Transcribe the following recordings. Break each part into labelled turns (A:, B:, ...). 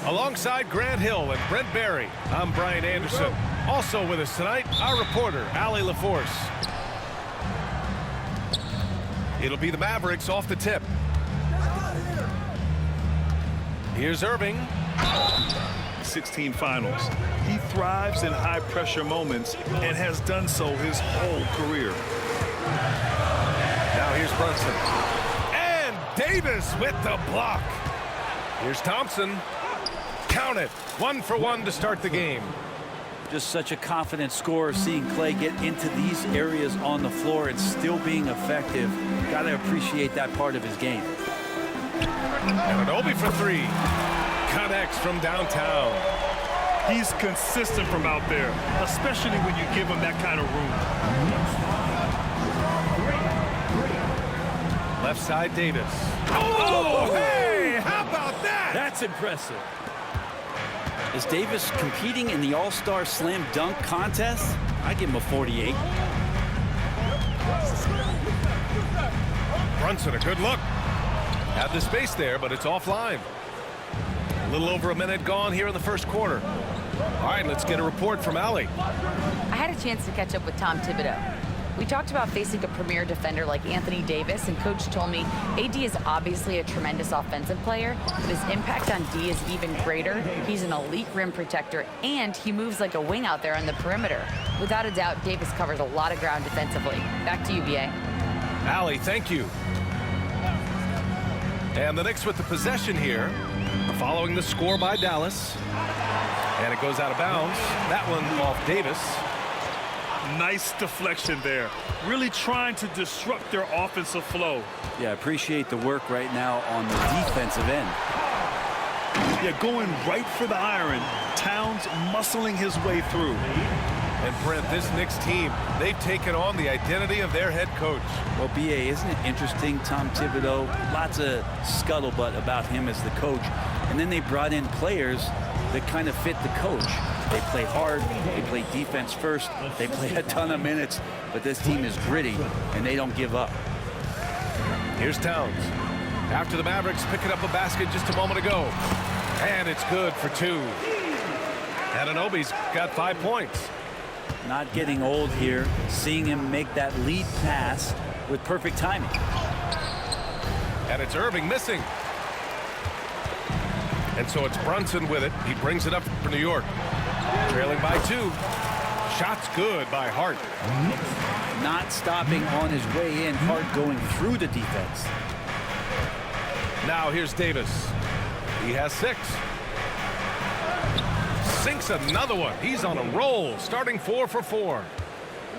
A: Alongside Grant Hill and Brent Barry, I'm Brian Anderson. Also with us tonight, our reporter, Allie LaForce. It'll be the Mavericks off the tip. Here's Irving.
B: 16 finals. He thrives in high-pressure moments and has done so his whole career.
A: Now here's Brunson. And Davis with the block. Here's Thompson. Count it. 1 for 1 to start the game.
C: Just such a confident scorer, seeing Clay get into these areas on the floor and still being effective. Got to appreciate that part of his game.
A: And Anunoby for 3. Connects from downtown.
B: He's consistent from out there, especially when you give him that kind of room.
A: Left side, Davis. Oh, hey! How about that?
C: That's impressive. Is Davis competing in the All-Star Slam Dunk contest? I give him a 48.
A: Brunson, a good look. Had the space there, but it's offline. A little over a minute gone here in the first quarter. All right, let's get a report from Allie.
D: I had a chance to catch up with Tom Thibodeau. We talked about facing a premier defender like Anthony Davis, and Coach told me AD is obviously a tremendous offensive player, but his impact on D is even greater. He's an elite rim protector, and he moves like a wing out there on the perimeter. Without a doubt, Davis covers a lot of ground defensively. Back to you, BA.
A: Allie, thank you. And the Knicks with the possession here, following the score by Dallas. And it goes out of bounds. That one off Davis.
B: Nice deflection there. Really trying to disrupt their offensive flow.
C: Yeah, appreciate the work right now on the defensive end.
B: Yeah, going right for the iron. Towns muscling his way through.
A: And Brent, this Knicks team, they've taken on the identity of their head coach.
C: Well, BA, isn't it interesting? Tom Thibodeau, lots of scuttlebutt about him as the coach. And then they brought in players that kind of fit the coach. They play hard, they play defense first, they play a ton of minutes, but this team is gritty, and they don't give up.
A: Here's Towns. After the Mavericks picking up a basket just a moment ago. And it's good for 2. Anunoby's got 5 points.
C: Not getting old here, seeing him make that lead pass with perfect timing.
A: And it's Irving missing. And so it's Brunson with it. He brings it up for New York. Trailing by 2. Shots good by Hart.
C: Not stopping on his way in. Hart going through the defense.
A: Now here's Davis. He has 6. Sinks another one. He's on a roll, starting 4 for 4.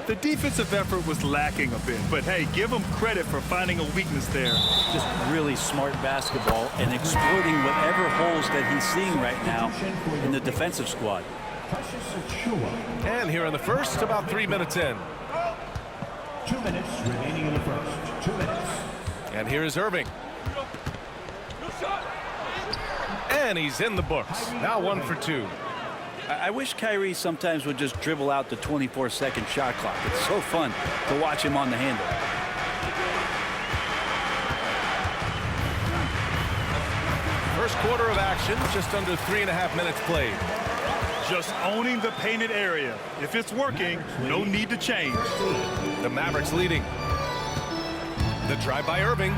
B: The defensive effort was lacking a bit, but hey, give him credit for finding a weakness there.
C: Just really smart basketball and exploiting whatever holes that he's seeing right now in the defensive squad.
A: And here in the first, about 3 minutes in.
E: 2 minutes remaining in the first. 2 minutes.
A: And here is Irving. And he's in the books. Now 1 for 2.
C: I wish Kyrie sometimes would just dribble out the 24-second shot clock. It's so fun to watch him on the handle.
A: First quarter of action, just under 3.5 minutes played.
B: Just owning the painted area. If it's working, no need to change.
A: The Mavericks leading. The drive by Irving.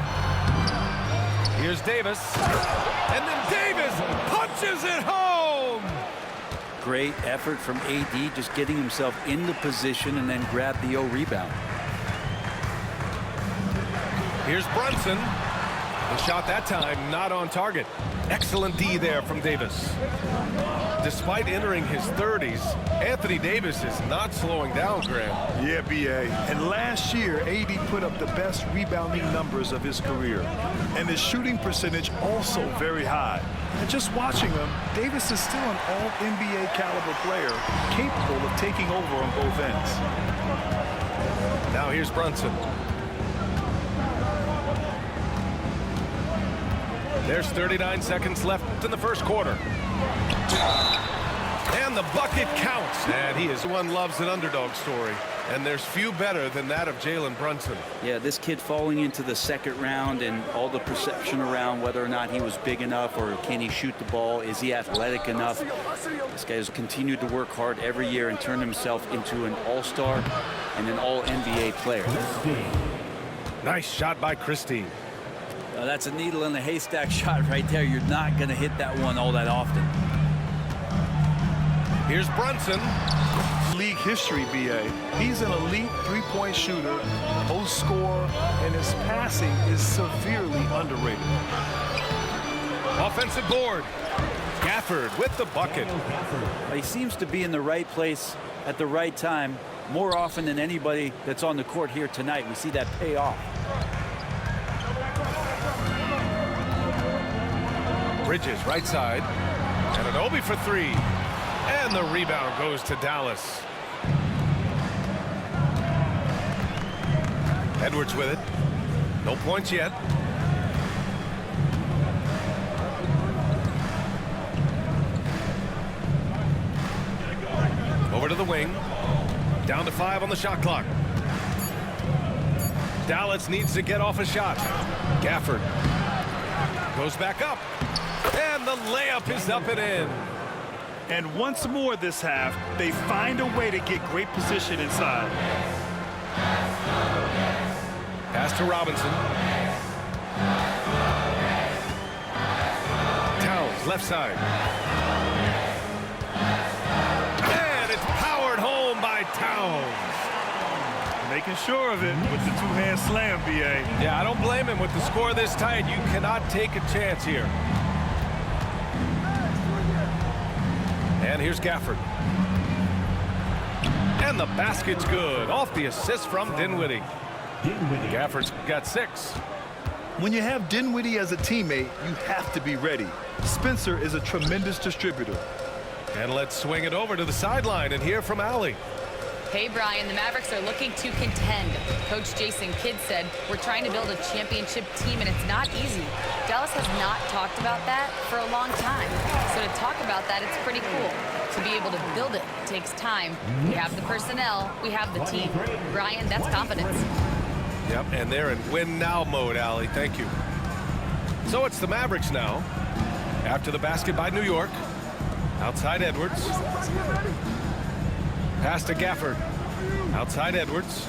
A: Here's Davis. And then Davis punches it home!
C: Great effort from AD, just getting himself into position and then grab the rebound.
A: Here's Brunson. The shot that time not on target. Excellent D there from Davis. Despite entering his 30s, Anthony Davis is not slowing down, Graham.
B: Yeah, BA. And last year, AD put up the best rebounding numbers of his career. And his shooting percentage also very high. And just watching him, Davis is still an all-NBA caliber player, capable of taking over on both ends.
A: Now here's Brunson. There's 39 seconds left in the first quarter. And the bucket counts. And he is one loves an underdog story. And there's few better than that of Jalen Brunson.
C: Yeah, this kid falling into the second round and all the perception around whether or not he was big enough or can he shoot the ball, is he athletic enough? This guy has continued to work hard every year and turned himself into an all-star and an all-NBA player.
A: Nice shot by Christie.
C: That's a needle in the haystack shot right there. You're not going to hit that one all that often.
A: Here's Brunson.
B: League history, BA. He's an elite three-point shooter, post scorer, and his passing is severely underrated.
A: Offensive board. Gafford with the bucket.
C: He seems to be in the right place at the right time more often than anybody that's on the court here tonight. We see that pay off.
A: Bridges right side. And an Obi for three. And the rebound goes to Dallas. Edwards with it. No points yet. Over to the wing. Down to 5 on the shot clock. Dallas needs to get off a shot. Gafford goes back up. And the layup is up and in.
B: And once more this half, they find a way to get great position inside.
A: Pass to Robinson. Towns, left side. And it's powered home by Towns.
B: Making sure of it with the two-hand slam, BA.
A: Yeah, I don't blame him. With the score this tight, you cannot take a chance here. And here's Gafford. And the basket's good. Off the assist from Dinwiddie. Gafford's got 6.
B: When you have Dinwiddie as a teammate, you have to be ready. Spencer is a tremendous distributor.
A: And let's swing it over to the sideline and hear from Allie.
D: Hey, Brian, the Mavericks are looking to contend. Coach Jason Kidd said, we're trying to build a championship team, and it's not easy. Dallas has not talked about that for a long time. So to talk about that, it's pretty cool. To be able to build it takes time. We have the personnel. We have the team. Brian, that's confidence.
A: Yep, and they're in win-now mode, Allie. Thank you. So it's the Mavericks now. After the basket by New York. Outside Edwards. Pass to Gafford. Outside Edwards.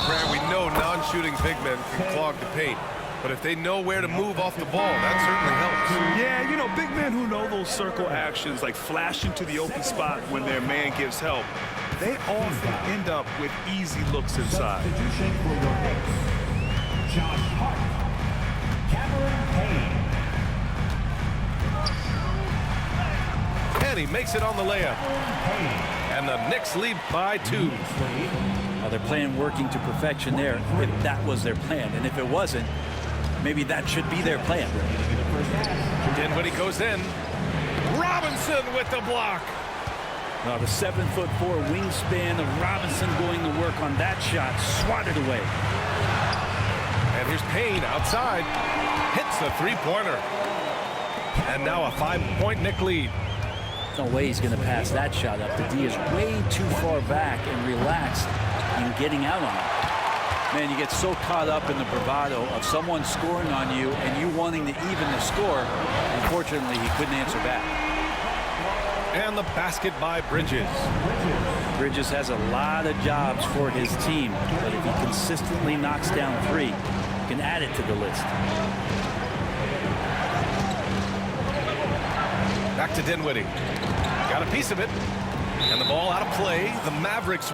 A: Grant, we know non-shooting big men can clog the paint. But if they know where to move off the ball, that certainly helps.
B: Yeah, you know, big men who know those circle actions, like flashing to the open spot when their man gives help, they often end up with easy looks inside.
E: Substitution for your Knicks. Josh Hart. Cameron Payne.
A: And he makes it on the layup. And the Knicks lead by 2.
C: They're playing working to perfection there, if that was their plan. And if it wasn't, maybe that should be their plan.
A: Dinwiddie goes in. Robinson with the block.
C: The 7'4" wingspan of Robinson going to work on that shot, swatted away.
A: And here's Payne outside. Hits the three-pointer. And now a 5-point Knick lead.
C: No way he's going to pass that shot up. The D is way too far back and relaxed in getting out on it. Man, you get so caught up in the bravado of someone scoring on you and you wanting to even the score. Unfortunately, he couldn't answer back.
A: And the basket by Bridges.
C: Bridges has a lot of jobs for his team, but if he consistently knocks down 3, he can add it to the list.
A: Back to Dinwiddie. Got a piece of it. And the ball out of play. The Mavericks